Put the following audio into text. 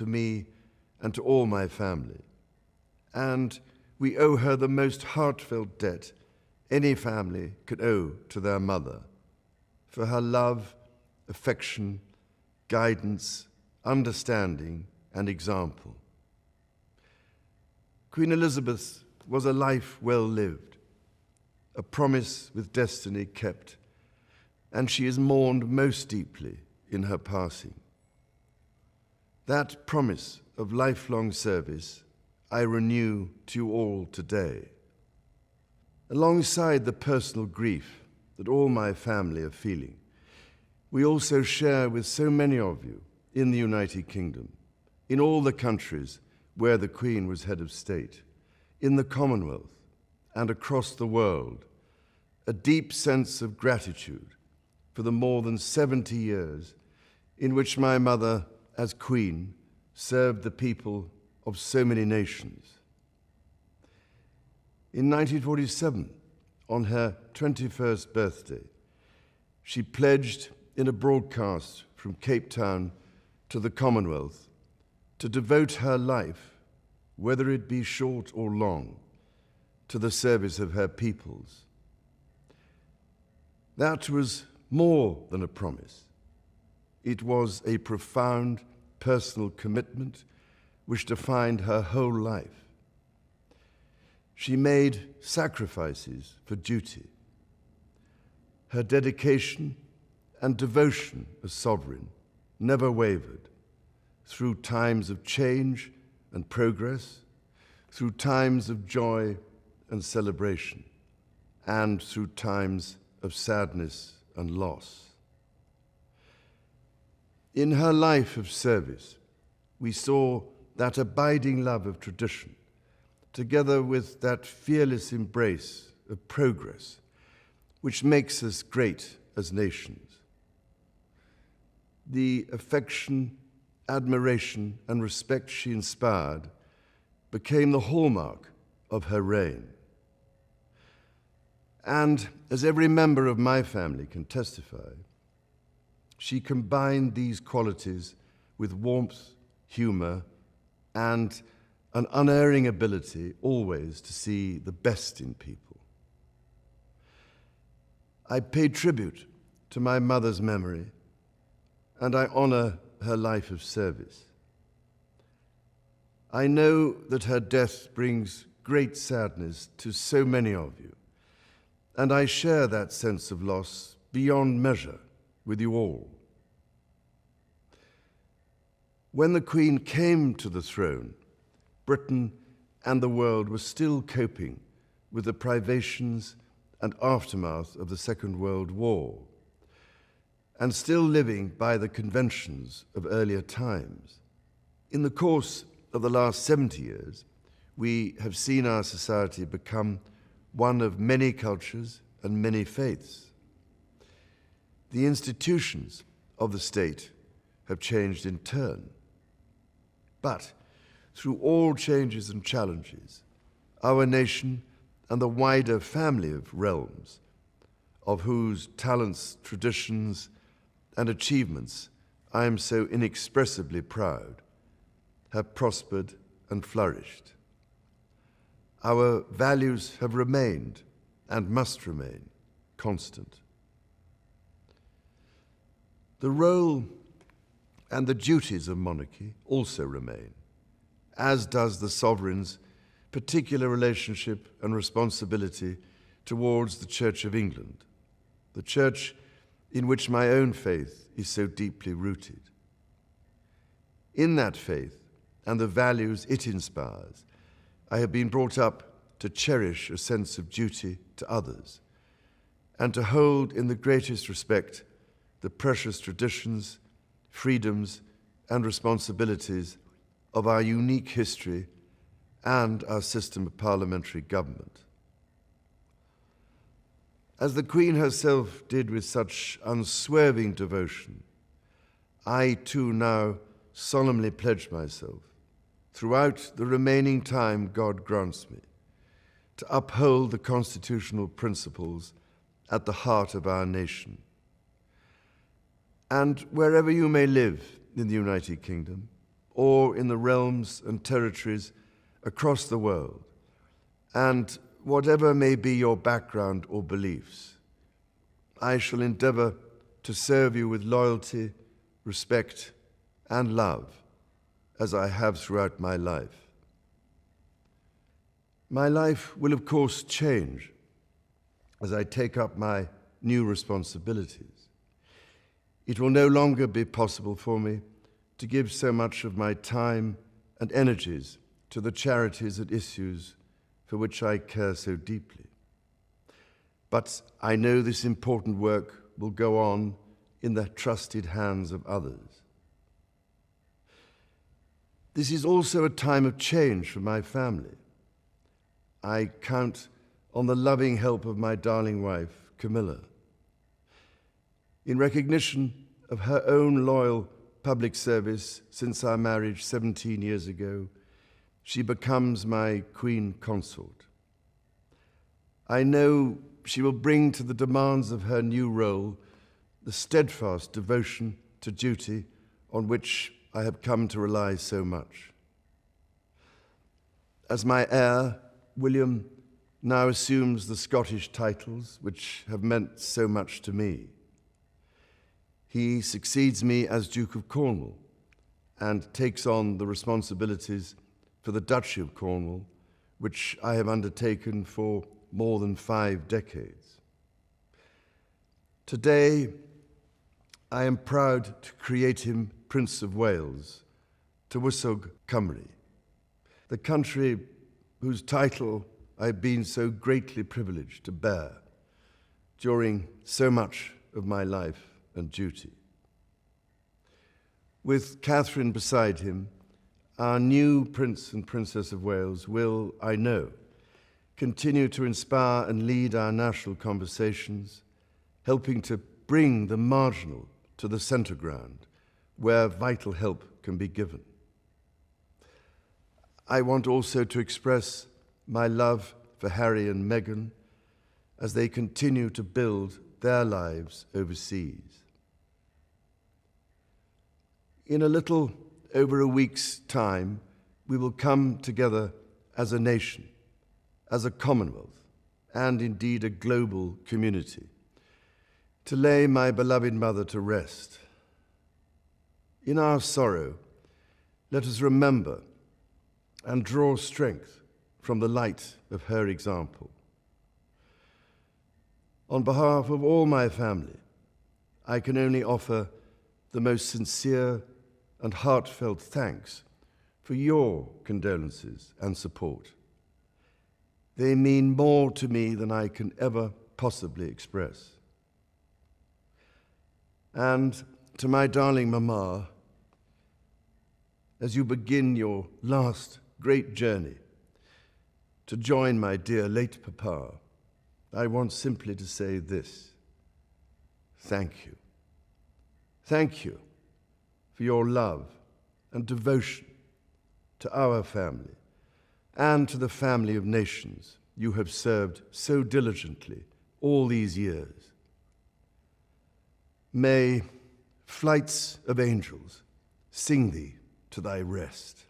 to me and to all my family, and we owe her the most heartfelt debt any family could owe to their mother, for her love, affection, guidance, understanding, and example. Queen Elizabeth was a life well lived, a promise with destiny kept, and she is mourned most deeply in her passing. That promise of lifelong service I renew to you all today. Alongside the personal grief that all my family are feeling, we also share with so many of you in the United Kingdom, in all the countries where the Queen was head of state, in the Commonwealth and across the world, a deep sense of gratitude for the more than 70 years in which my mother, as Queen, served the people of so many nations. In 1947, on her 21st birthday, she pledged in a broadcast from Cape Town to the Commonwealth to devote her life, whether it be short or long, to the service of her peoples. That was more than a promise. It was a profound personal commitment which defined her whole life. She made sacrifices for duty. Her dedication and devotion as sovereign never wavered through times of change and progress, through times of joy and celebration, and through times of sadness and loss. In her life of service, we saw that abiding love of tradition, together with that fearless embrace of progress, which makes us great as nations. The affection, admiration, and respect she inspired became the hallmark of her reign. And as every member of my family can testify, she combined these qualities with warmth, humor, and an unerring ability always to see the best in people. I pay tribute to my mother's memory, and I honor her life of service. I know that her death brings great sadness to so many of you, and I share that sense of loss beyond measure with you all. When the Queen came to the throne, Britain and the world were still coping with the privations and aftermath of the Second World War, and still living by the conventions of earlier times. In the course of the last 70 years, we have seen our society become one of many cultures and many faiths. The institutions of the state have changed in turn. But through all changes and challenges, our nation and the wider family of realms, of whose talents, traditions, and achievements I am so inexpressibly proud, have prospered and flourished. Our values have remained and must remain constant. The role and the duties of monarchy also remain, as does the sovereign's particular relationship and responsibility towards the Church of England, the church in which my own faith is so deeply rooted. In that faith and the values it inspires, I have been brought up to cherish a sense of duty to others and to hold in the greatest respect the precious traditions, freedoms, and responsibilities of our unique history and our system of parliamentary government. As the Queen herself did with such unswerving devotion, I too now solemnly pledge myself, throughout the remaining time God grants me, to uphold the constitutional principles at the heart of our nation. And wherever you may live in the United Kingdom, or in the realms and territories across the world, and whatever may be your background or beliefs, I shall endeavor to serve you with loyalty, respect, and love, as I have throughout my life. My life will, of course, change as I take up my new responsibilities. It will no longer be possible for me to give so much of my time and energies to the charities and issues for which I care so deeply. But I know this important work will go on in the trusted hands of others. This is also a time of change for my family. I count on the loving help of my darling wife, Camilla. In recognition of her own loyal public service since our marriage 17 years ago, she becomes my Queen Consort. I know she will bring to the demands of her new role the steadfast devotion to duty on which I have come to rely so much. As my heir, William now assumes the Scottish titles which have meant so much to me. He succeeds me as Duke of Cornwall and takes on the responsibilities for the Duchy of Cornwall, which I have undertaken for more than 5 decades. Today, I am proud to create him Prince of Wales, Tywysog Cymru, the country whose title I've been so greatly privileged to bear during so much of my life and duty. With Catherine beside him, our new Prince and Princess of Wales will, I know, continue to inspire and lead our national conversations, helping to bring the marginal to the centre ground, where vital help can be given. I want also to express my love for Harry and Meghan as they continue to build their lives overseas. In a little over a week's time, we will come together as a nation, as a Commonwealth, and indeed a global community, to lay my beloved mother to rest. In our sorrow, let us remember and draw strength from the light of her example. On behalf of all my family, I can only offer the most sincere and heartfelt thanks for your condolences and support. They mean more to me than I can ever possibly express. And to my darling Mama, as you begin your last great journey to join my dear late Papa, I want simply to say this: thank you. Thank you for your love and devotion to our family and to the family of nations you have served so diligently all these years. May flights of angels sing thee to thy rest.